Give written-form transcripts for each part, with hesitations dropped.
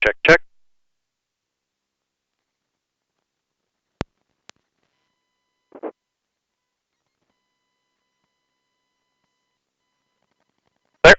check, check. There.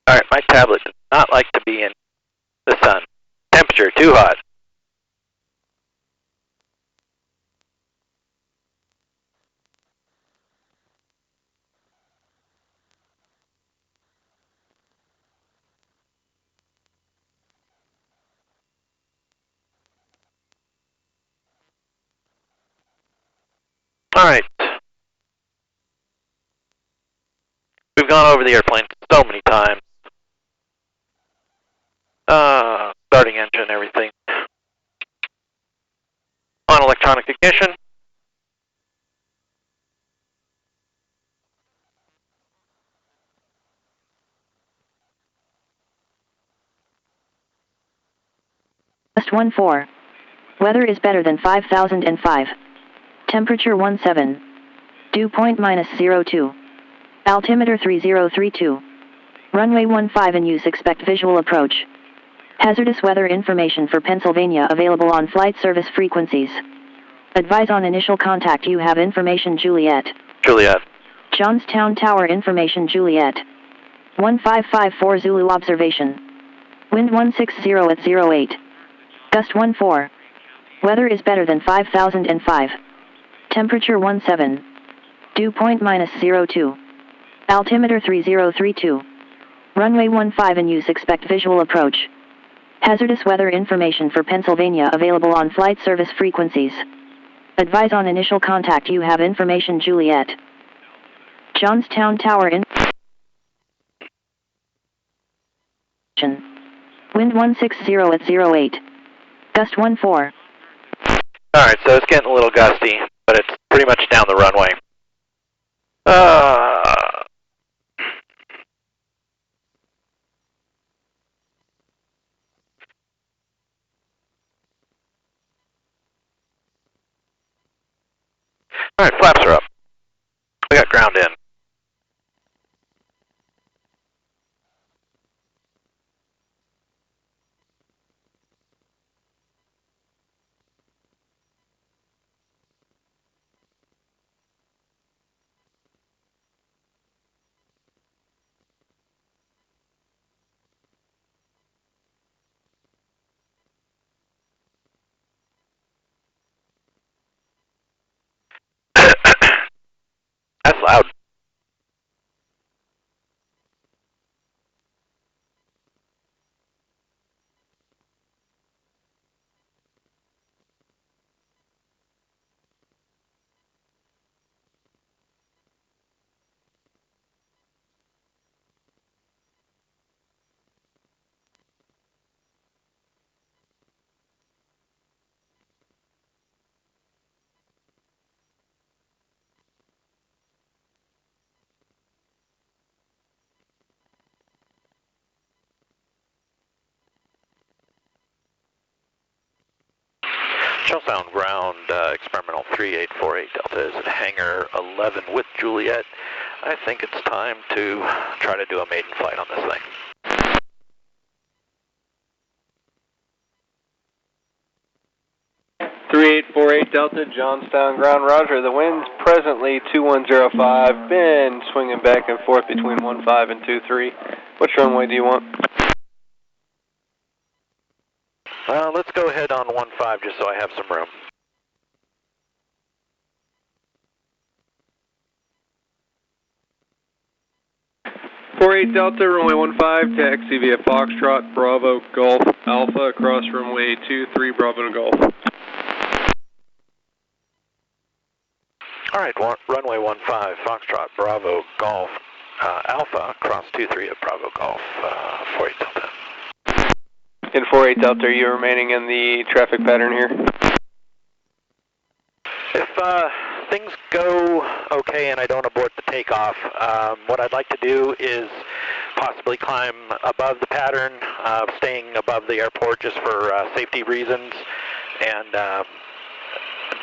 All right, my tablet does not like to be in the sun. Temperature too hot. All right. We've gone over the airplane so many times. Starting engine, everything. On electronic ignition. Test 1-4. Weather is better than 5005. Temperature 17. Dew point -02. Altimeter 3032. Runway 15 in use. Expect visual approach. Hazardous weather information for Pennsylvania available on flight service frequencies. Advise on initial contact. You have information Juliet. Juliet. Johnstown Tower information Juliet. 1554 Zulu observation. Wind 160 at 08. Gust 14. Weather is better than 5005. Temperature 17. Dew point -02. Altimeter 3032. Runway 15 in use. Expect visual approach. Hazardous weather information for Pennsylvania available on flight service frequencies. Advise on initial contact. You have information Juliet. Johnstown Tower Wind 160 at 08. Gust 14. Alright, so it's getting a little gusty, but it's pretty much down the runway. Alright, flaps are up. We got ground in. That's loud. Sound ground, experimental 3848 Delta is at hangar 11 with Juliet. I think it's time to try to do a maiden flight on this thing. .3848 Delta, Johnstown ground, roger. The wind's presently 2105, been swinging back and forth between 15 and 23. Which runway do you want? Let's go ahead on 15 just so I have some room. .48 Delta, runway 15, taxi via Foxtrot, Bravo, Golf, Alpha, across runway 23, Bravo to Golf. Alright, runway 15, Foxtrot, Bravo, Golf, Alpha, cross 23 at Bravo, Golf, 48 Delta. In 48 Delta, are you remaining in the traffic pattern here? If things go okay and I don't abort the takeoff, what I'd like to do is possibly climb above the pattern, staying above the airport just for safety reasons, and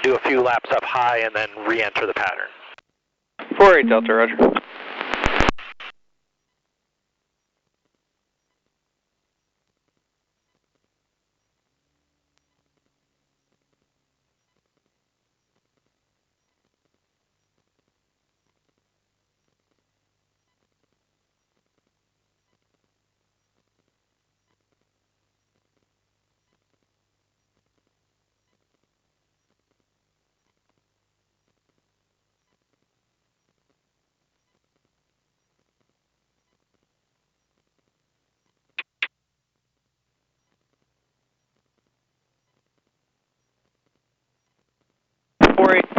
do a few laps up high and then re-enter the pattern. 48 Delta, roger.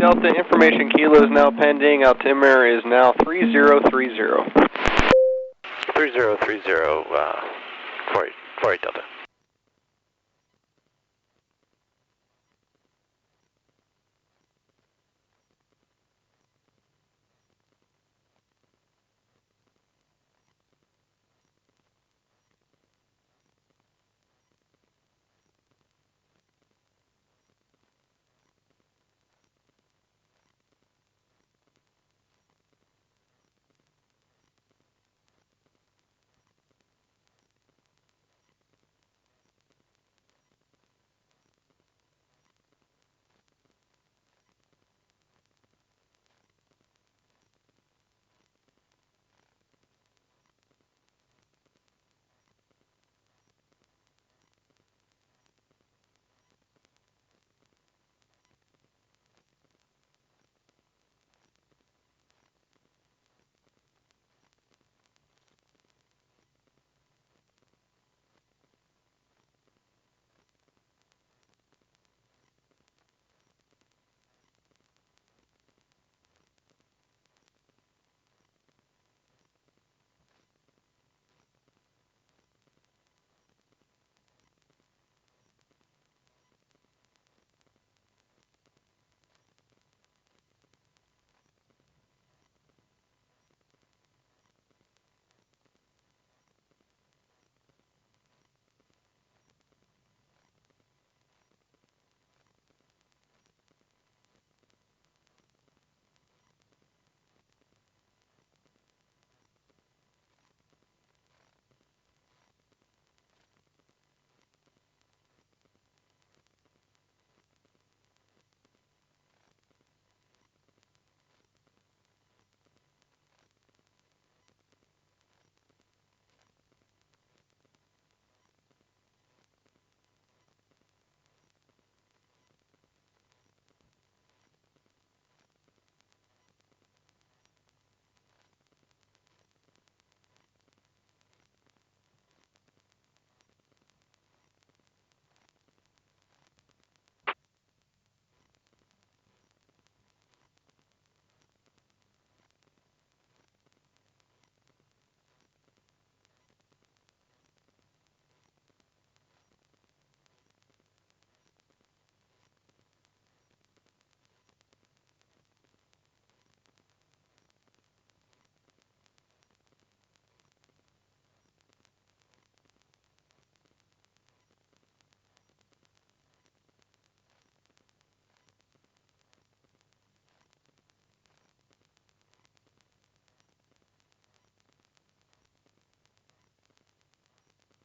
Delta, information kilo is now pending. Altimeter is now 3030. 3030, 48 Delta.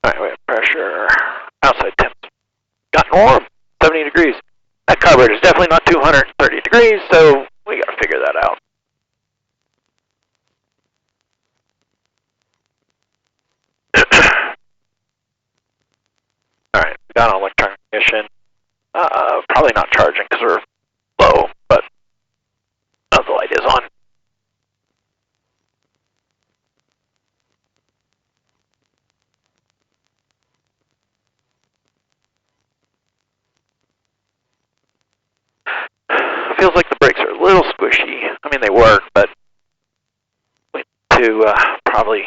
Alright, we have pressure. Outside temps gotten warm, 70 degrees. That carburetor is definitely not 230 degrees, so we gotta figure that out. Alright, got on electronic ignition. Probably not charging because we're low, but the light is on. Feels like the brakes are a little squishy. I mean, they work, but we need to probably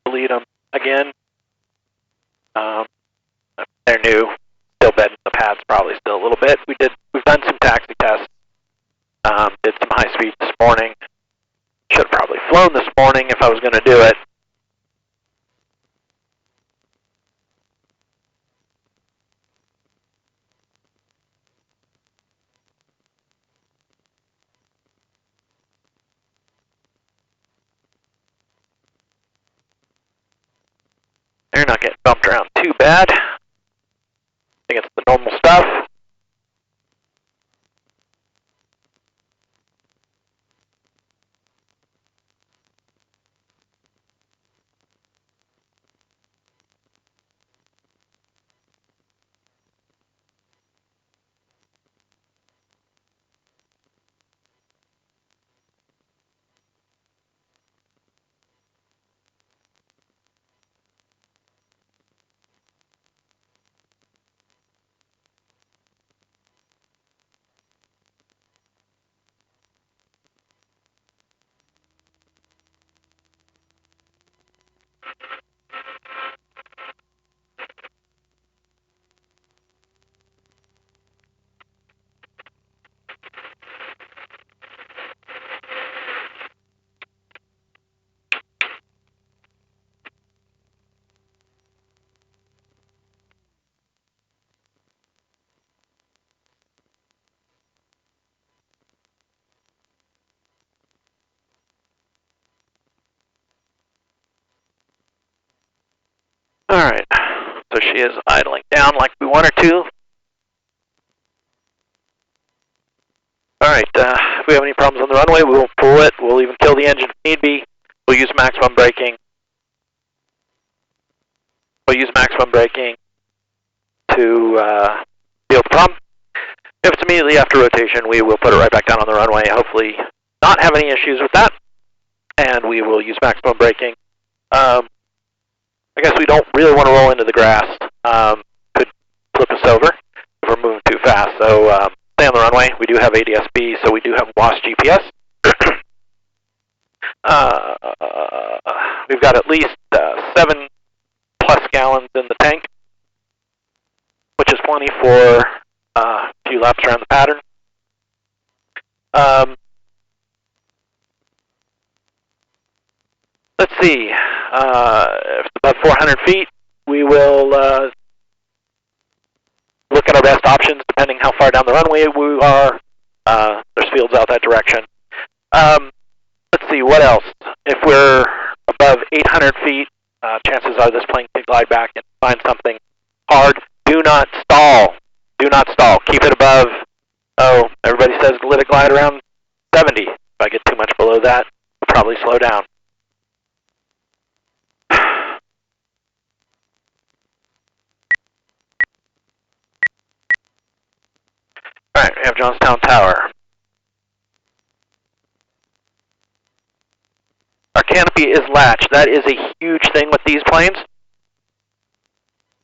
delete them again. They're new, still bending the pads probably still a little bit. We've done some taxi morning. Should have probably flown this morning if I was going to do it. They're not getting bumped around too bad. I think it's the normal stuff. Alright, so she is idling down like we want her to. Alright, if we have any problems on the runway, we won't pull it. We'll even kill the engine if need be. We'll use maximum braking. We'll use maximum braking to deal with the problem. If it's immediately after rotation, we will put it right back down on the runway. Hopefully not have any issues with that. And we will use maximum braking. I guess we don't really want to roll into the grass. Could flip us over if we're moving too fast. So stay on the runway. We do have ADS-B, so we do have lost GPS. We've got at least 7+ gallons in the tank, which is plenty for a few laps around the pattern. Let's see, if it's above 400 feet, we will look at our best options depending how far down the runway we are. There's fields out that direction. Let's see, what else? If we're above 800 feet, chances are this plane can glide back and find something hard. Do not stall. Do not stall. Keep it above, everybody says let it glide around 70. If I get too much below that, we'll probably slow down. Alright, we have Johnstown Tower. Our canopy is latched. That is a huge thing with these planes.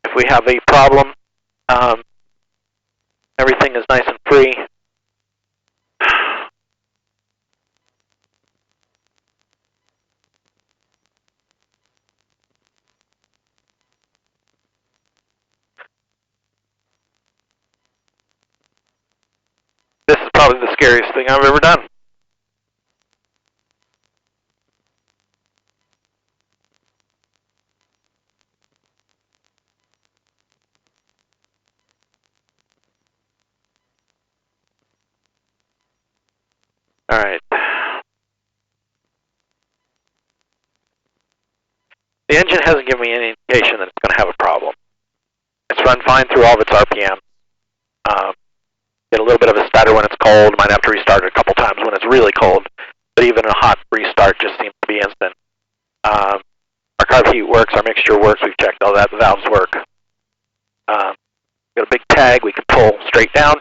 If we have a problem, everything is nice and free. This is probably the scariest thing I've ever done. Alright. The engine hasn't given me any indication that it's going to have a problem. It's run fine through all of its RPM. Get a little bit of a stutter when it's cold. Might have to restart it a couple times when it's really cold. But even a hot restart just seems to be instant. Our carb heat works. Our mixture works. We've checked all that. The valves work. Got a big tag. We can pull straight down.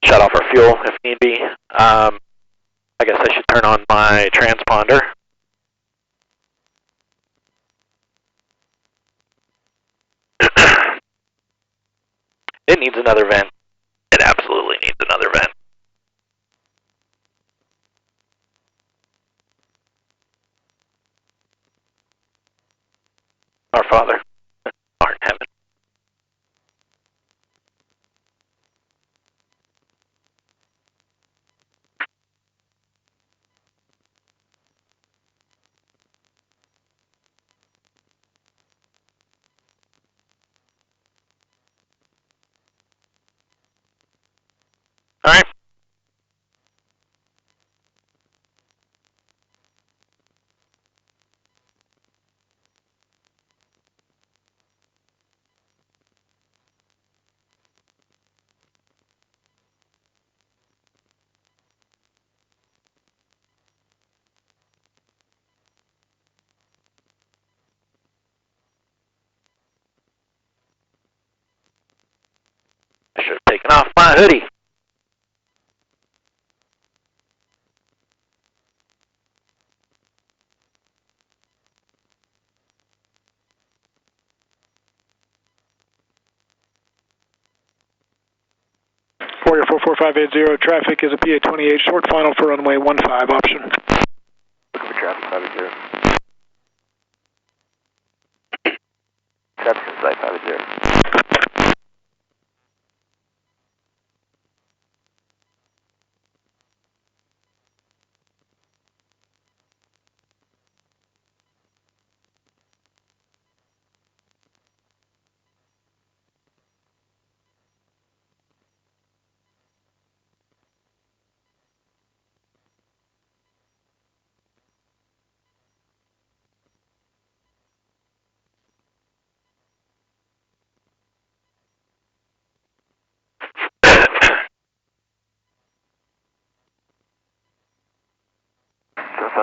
Shut off our fuel if need be. I guess I should turn on my transponder. It needs another vent. It absolutely needs another vent. Our Father, who art in heaven. taking off my hoodie. Warrior 44580, traffic is a PA 28, short final for runway 15 option. Looking for traffic 580. Traffic inside 580.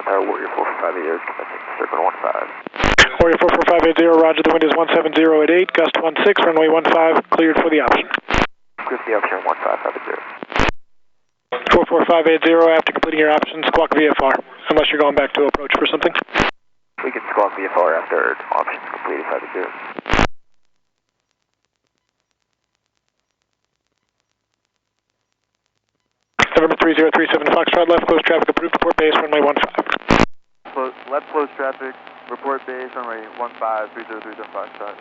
Tower Warrior 44580, commencing circle 15. Warrior 44580, roger, the wind is 170 at 8, gust 16, runway 15, cleared for the option. Clear for the option 1550. 44580, after completing your option, squawk VFR, unless you're going back to approach for something. We can squawk VFR after options completed 580. November 3037 Foxtrot, left close traffic approved, report base, runway 15. Left close traffic, report base, runway 15, 3037 Foxtrot.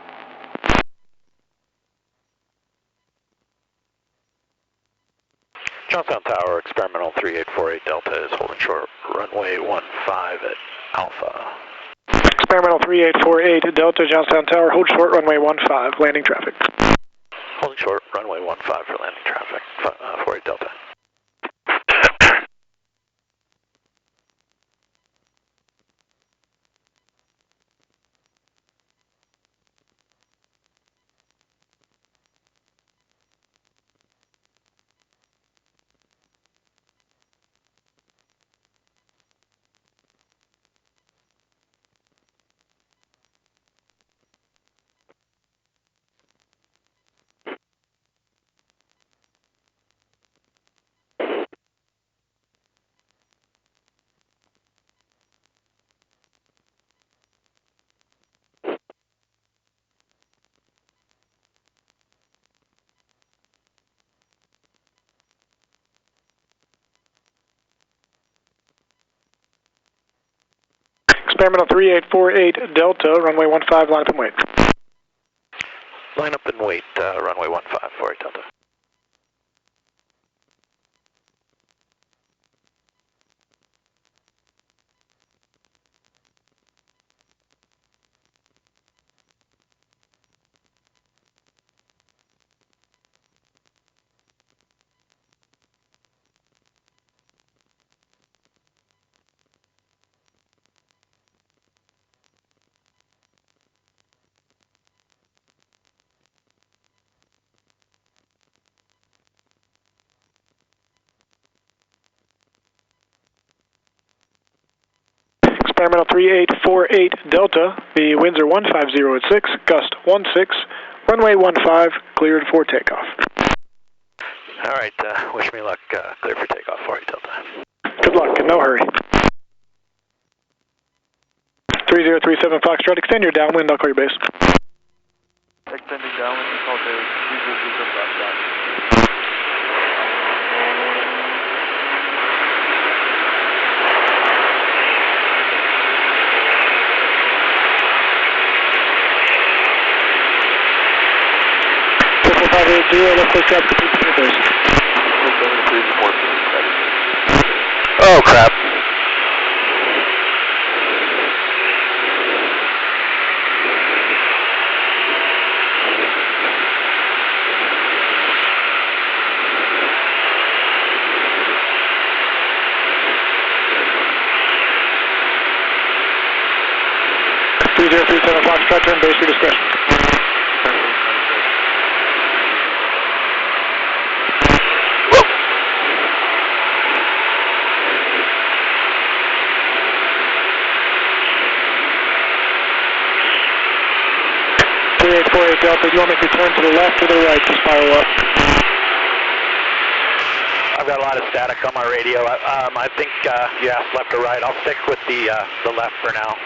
Johnstown Tower, experimental 3848 Delta is holding short, runway 15 at Alpha. Experimental 3848 Delta, Johnstown Tower, hold short, runway 15, landing traffic. Holding short, runway 15 for landing traffic, 48 Delta. Experimental 3848 Delta, runway 15, line up and wait. Line up and wait, runway 15, 48 Delta. Experimental 3848 Delta, the winds are 150 at 6, gust 16, runway 15, cleared for takeoff. All right, wish me luck, clear for takeoff, 48 Delta. Good luck, and no hurry. 3037 Foxtrot, extend your downwind, I'll call your base. Extending downwind, we call base 3037 Foxtrot. Left close traffic, complete the base. Oh, crap. Foxtrot, turn base, your discretion. Delta, do you want me to turn to the left or the right to spiral up? I've got a lot of static on my radio. I think you asked left or right. I'll stick with the left for now.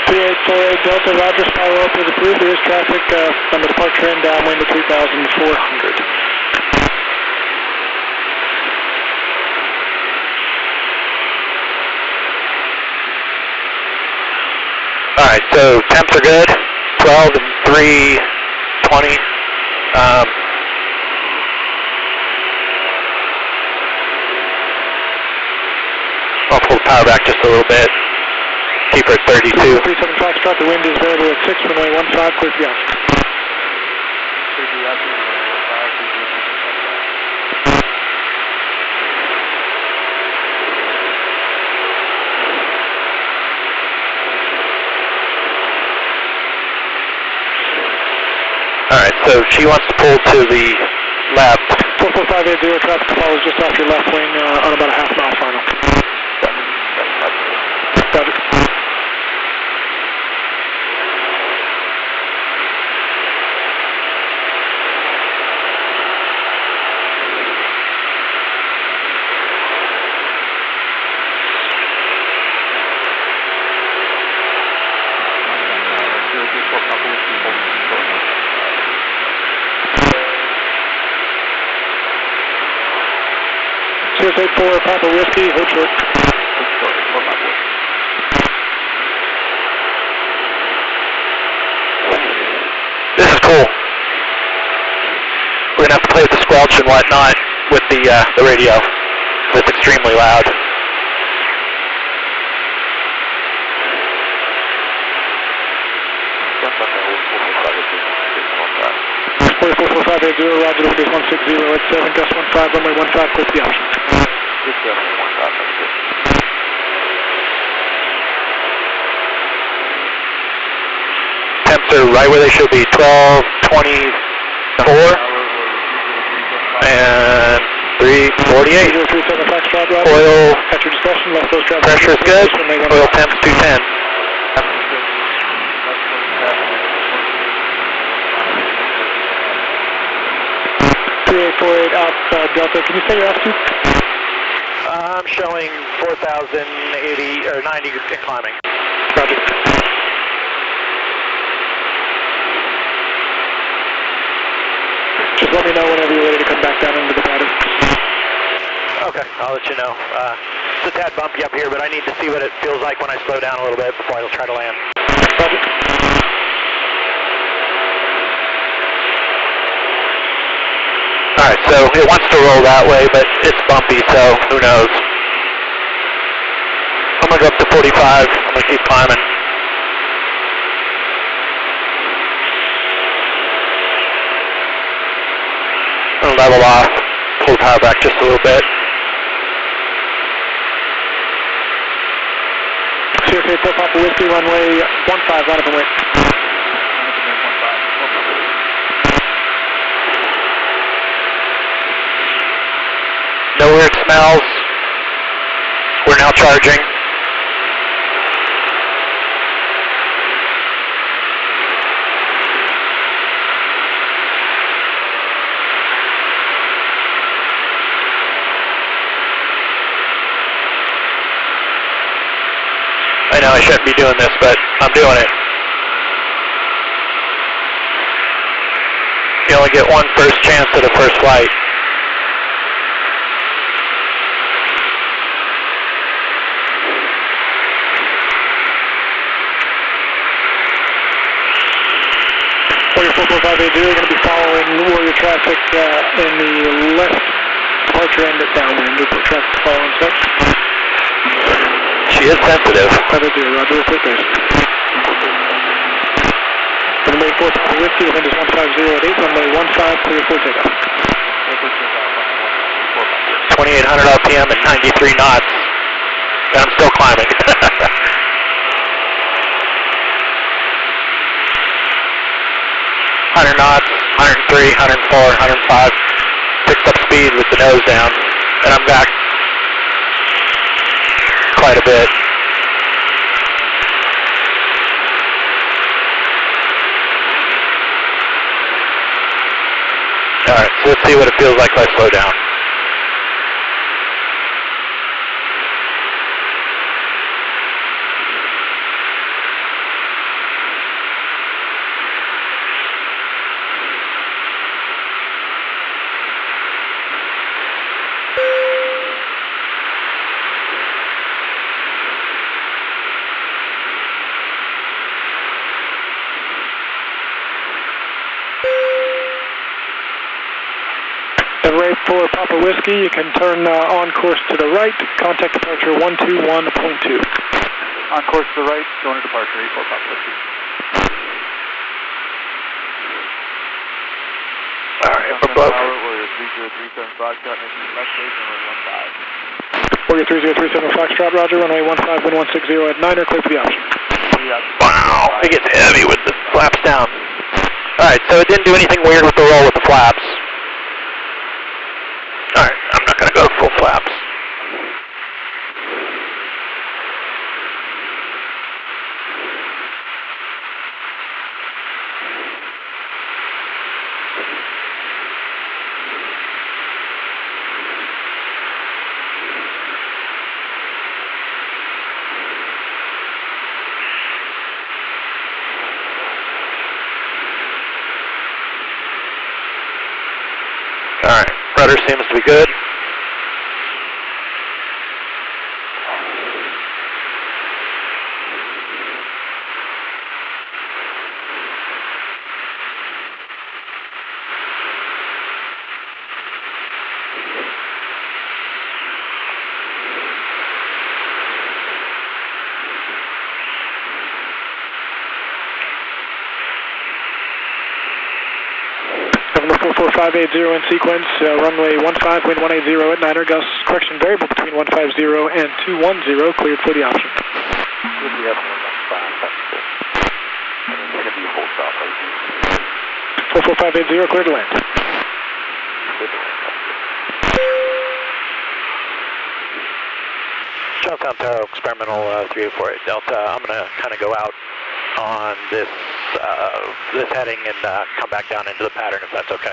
3848 Delta, Roger, follow up is approved. There is traffic on the departure end downwind to 3,400. Alright, so temps are good. 12 and 320. I'll pull the power back just a little bit. Keep her at 32. 37 Foxtrot, the wind is variable at 6, runway 15, clear for the option. Alright, so she wants to pull to the left. 44580, traffic follows just off your left wing on about a half-mile final. Roger. Sirius 84, Papa Whiskey, hold short. This is cool. We're going to have to play with the squelch and whatnot with the radio. It's extremely loud. Roger, the wind is 160 at 7, gust 15, runway 15, clear for the option. Temps are right where they should be, 12, 24, and 348. 037 Foxtrot, Roger. Oil At your discretion, left those traffic. pressure is good. Oil temps 210. 3848 out Delta. Can you say your altitude? I'm showing 4,080 or 90 and climbing. Roger. Just let me know whenever you're ready to come back down into the pattern. Okay, I'll let you know. It's a tad bumpy up here, but I need to see what it feels like when I slow down a little bit before I'll try to land. Roger. Alright, so it wants to roll that way, but it's bumpy, so who knows. I'm going to go up to 45. I'm going to keep climbing. I'm going to level off, pull the power back just a little bit. Sirius 84 Papa Whiskey, runway 15, line up and wait. No weird smells. We're now charging. I know I shouldn't be doing this, but I'm doing it. You only get one first chance at a first flight. Warrior 44580, you're going to be following Warrior traffic in the left departure end at downwind. Report traffic following set. She is sensitive. Roger, report base. Runway 4 Papa Whiskey, the wind is 150 at 8, runway 15, clear for takeoff. 2,800 RPM at 93 knots. And I'm still climbing. 100 knots, 103, 104, 105. Picked up speed with the nose down, and I'm back quite a bit. Alright, so let's see what it feels like if I slow down. Papa Whiskey, you can turn on course to the right, contact departure 121.2. On course to the right, going to departure 84 Papa Whiskey. Alright, above. Warrior 3037 Foxtrot, making left base, runway 15. Warrior 3037 Foxtrot, roger, runway 15, wind 160 at 9er, clear for the option. Wow, it gets heavy with the flaps down. Alright, so it didn't do anything weird with the roll with the flaps. Alright, I'm not going to go full flaps. Alright, rudder seems to be good. November 44580 in sequence, runway 15, wind 180 at 9er, gust, correction variable between 150 and 210, cleared for the option. Good, we have 115, that's cool. And then it's going to be a full stop right here. 44580, clear to land. Good to land, that's good. Johnstown Tower, experimental 3848 Delta. I'm going to kind of go out on this heading and come back down into the pattern if that's okay.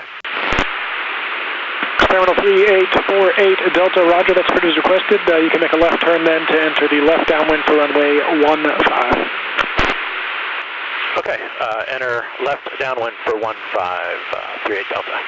Experimental 3848 Delta, roger, that's pretty as requested. You can make a left turn then to enter the left downwind for runway 15. Okay, enter left downwind for 1538 Delta.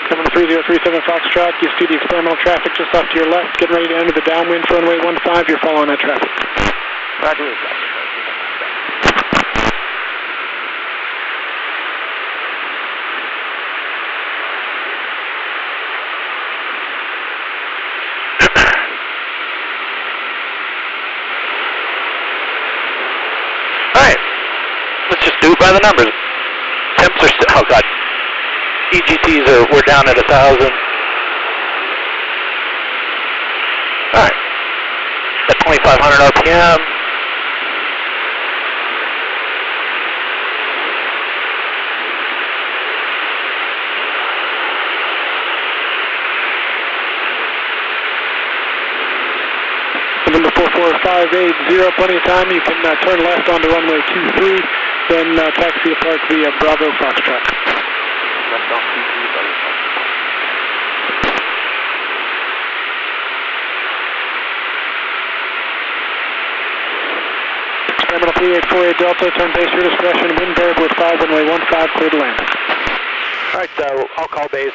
November 3037 Foxtrot, you see the experimental traffic just off to your left, getting ready to enter the downwind for runway 15, you're following that traffic. Roger, Alright, let's just do it by the numbers. Temps are still, oh god. EGTs we're down at 1,000. Alright. At 2,500 RPM. November 44580, plenty of time. You can turn left onto runway 23, then taxi to park via Bravo Foxtrot. left off 23, Bravo Foxtrot. Experimental 3848 Delta, turn base your discretion, wind variable at 5, runway 15, clear to land. Alright, I'll call base,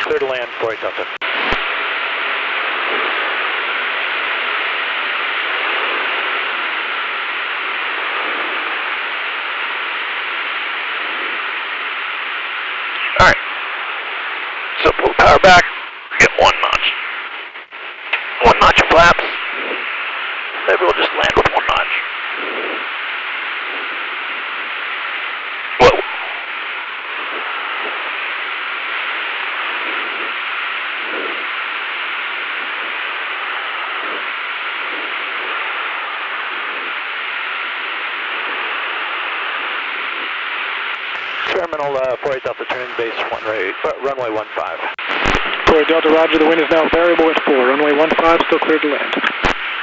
clear to land, 48 Delta. Alright, so pull the power back, get one notch of flaps. Maybe we'll just land with one notch. Whoa. Experimental 48 Delta turn base runway 15. 48 Delta, roger, the wind is now variable at 4, runway 15, still clear to land.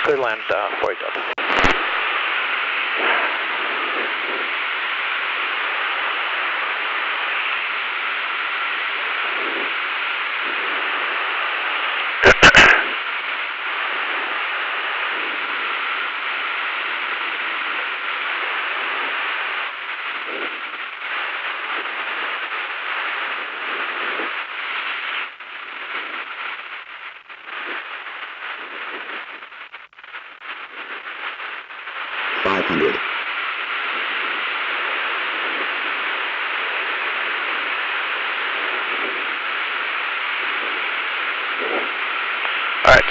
Clear to land 48 Delta.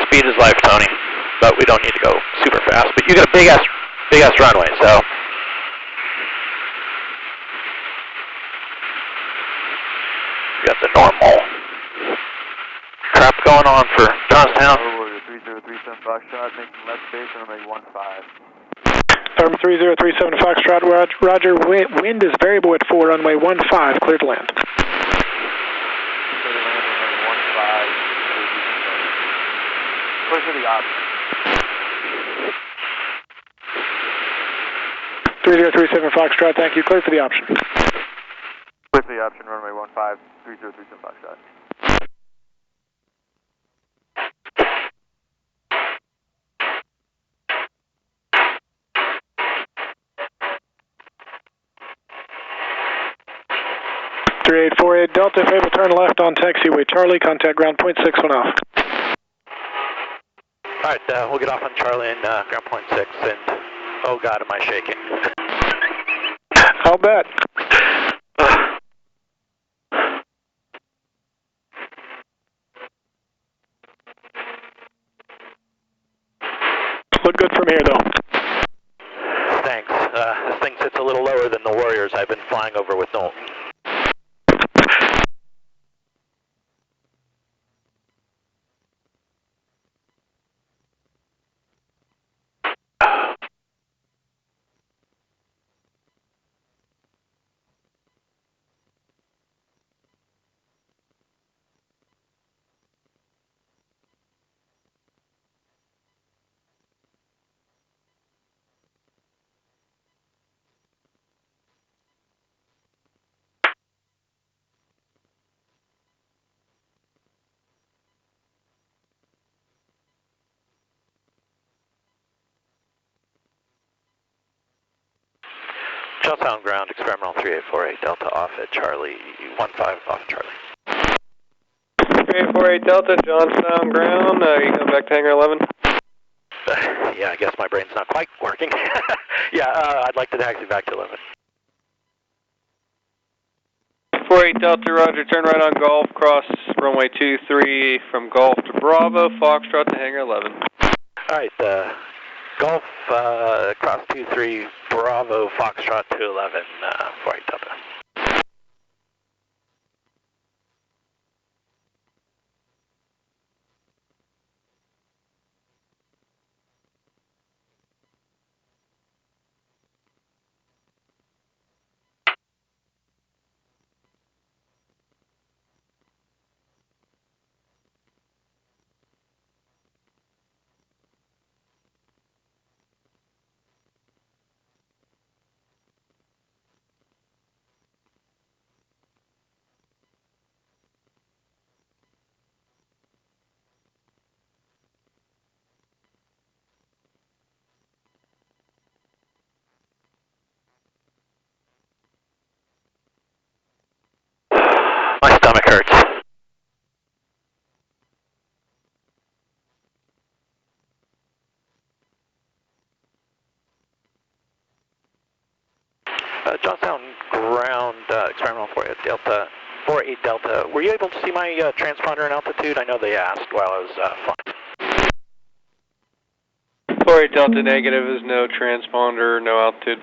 Speed is life, Tony. But we don't need to go super fast. But you got a big ass runway, so. You got the normal crap going on for Johnstown. 3037 Foxtrot, making left base on runway 15. 3037 Foxtrot, Roger. Wind is variable at 4, runway 15, clear to land. Clear to land on runway 15. Clear for the option. 3037 Foxtrot, thank you. Clear for the option. Clear for the option, runway 15, 3037 Foxtrot. Three 848 Delta, if able, turn left on taxiway Charlie, contact ground point 6 when off. Alright, we'll get off on Charlie and ground point 6, and oh god, am I shaking. I'll bet. Look good from here, though. Thanks. This thing sits a little lower than the Warriors I've been flying over with Noel. Johnstown ground, experimental 3848 Delta off at Charlie, 15 off at Charlie. 3848 Delta, Johnstown ground, you come back to hangar 11? Yeah, I guess my brain's not quite working. Yeah, I'd like to taxi back to 11. 48 Delta, roger, turn right on Golf, cross runway 23 from Golf to Bravo, Foxtrot to hangar 11. Alright, Golf, cross 23, Bravo, Foxtrot 211, 48 Delta. My stomach hurts. Johnstown ground, experimental 48 Delta, 48 Delta. Were you able to see my transponder and altitude? I know they asked while I was flying. 48 Delta negative is no transponder, no altitude.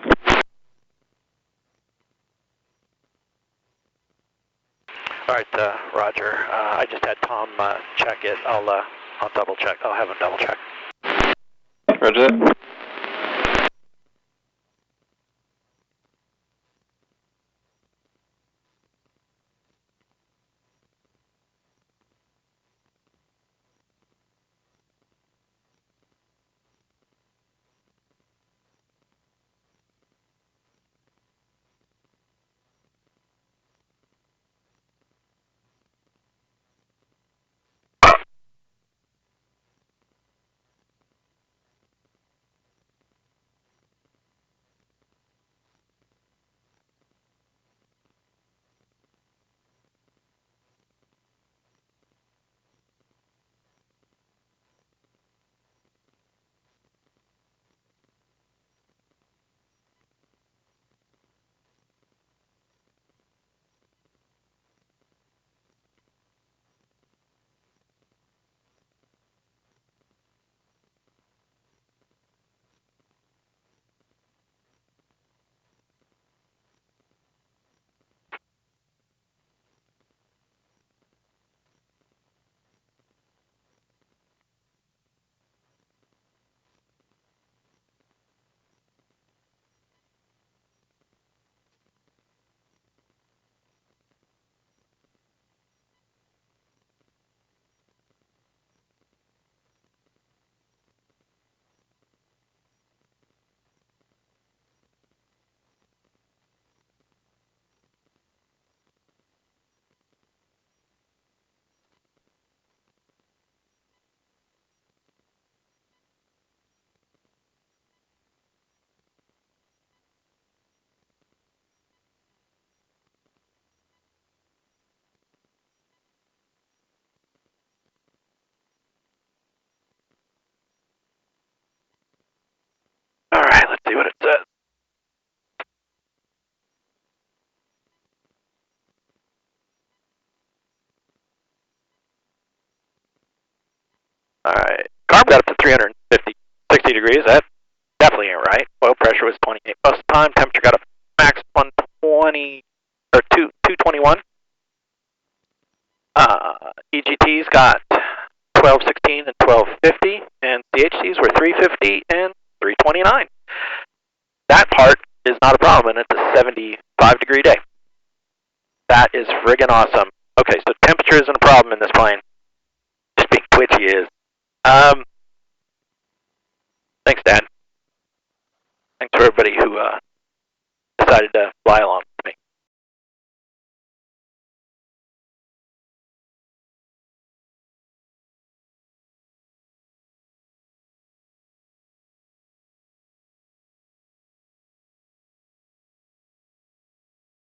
Alright, Roger. I just had Tom check it. I'll double check. I'll have him double check. Roger that. 350, 60 degrees. That definitely ain't right. Oil pressure was 28 plus the time. Temperature got a max 120 or 221. EGTs got 1216 and 1250, and CHCs were 350 and 329. That part is not a problem, and it's a 75 degree day. That is friggin' awesome. Okay, so temperature isn't a problem in this plane. Just being twitchy is. Thanks, Dad. Thanks for everybody who decided to fly along.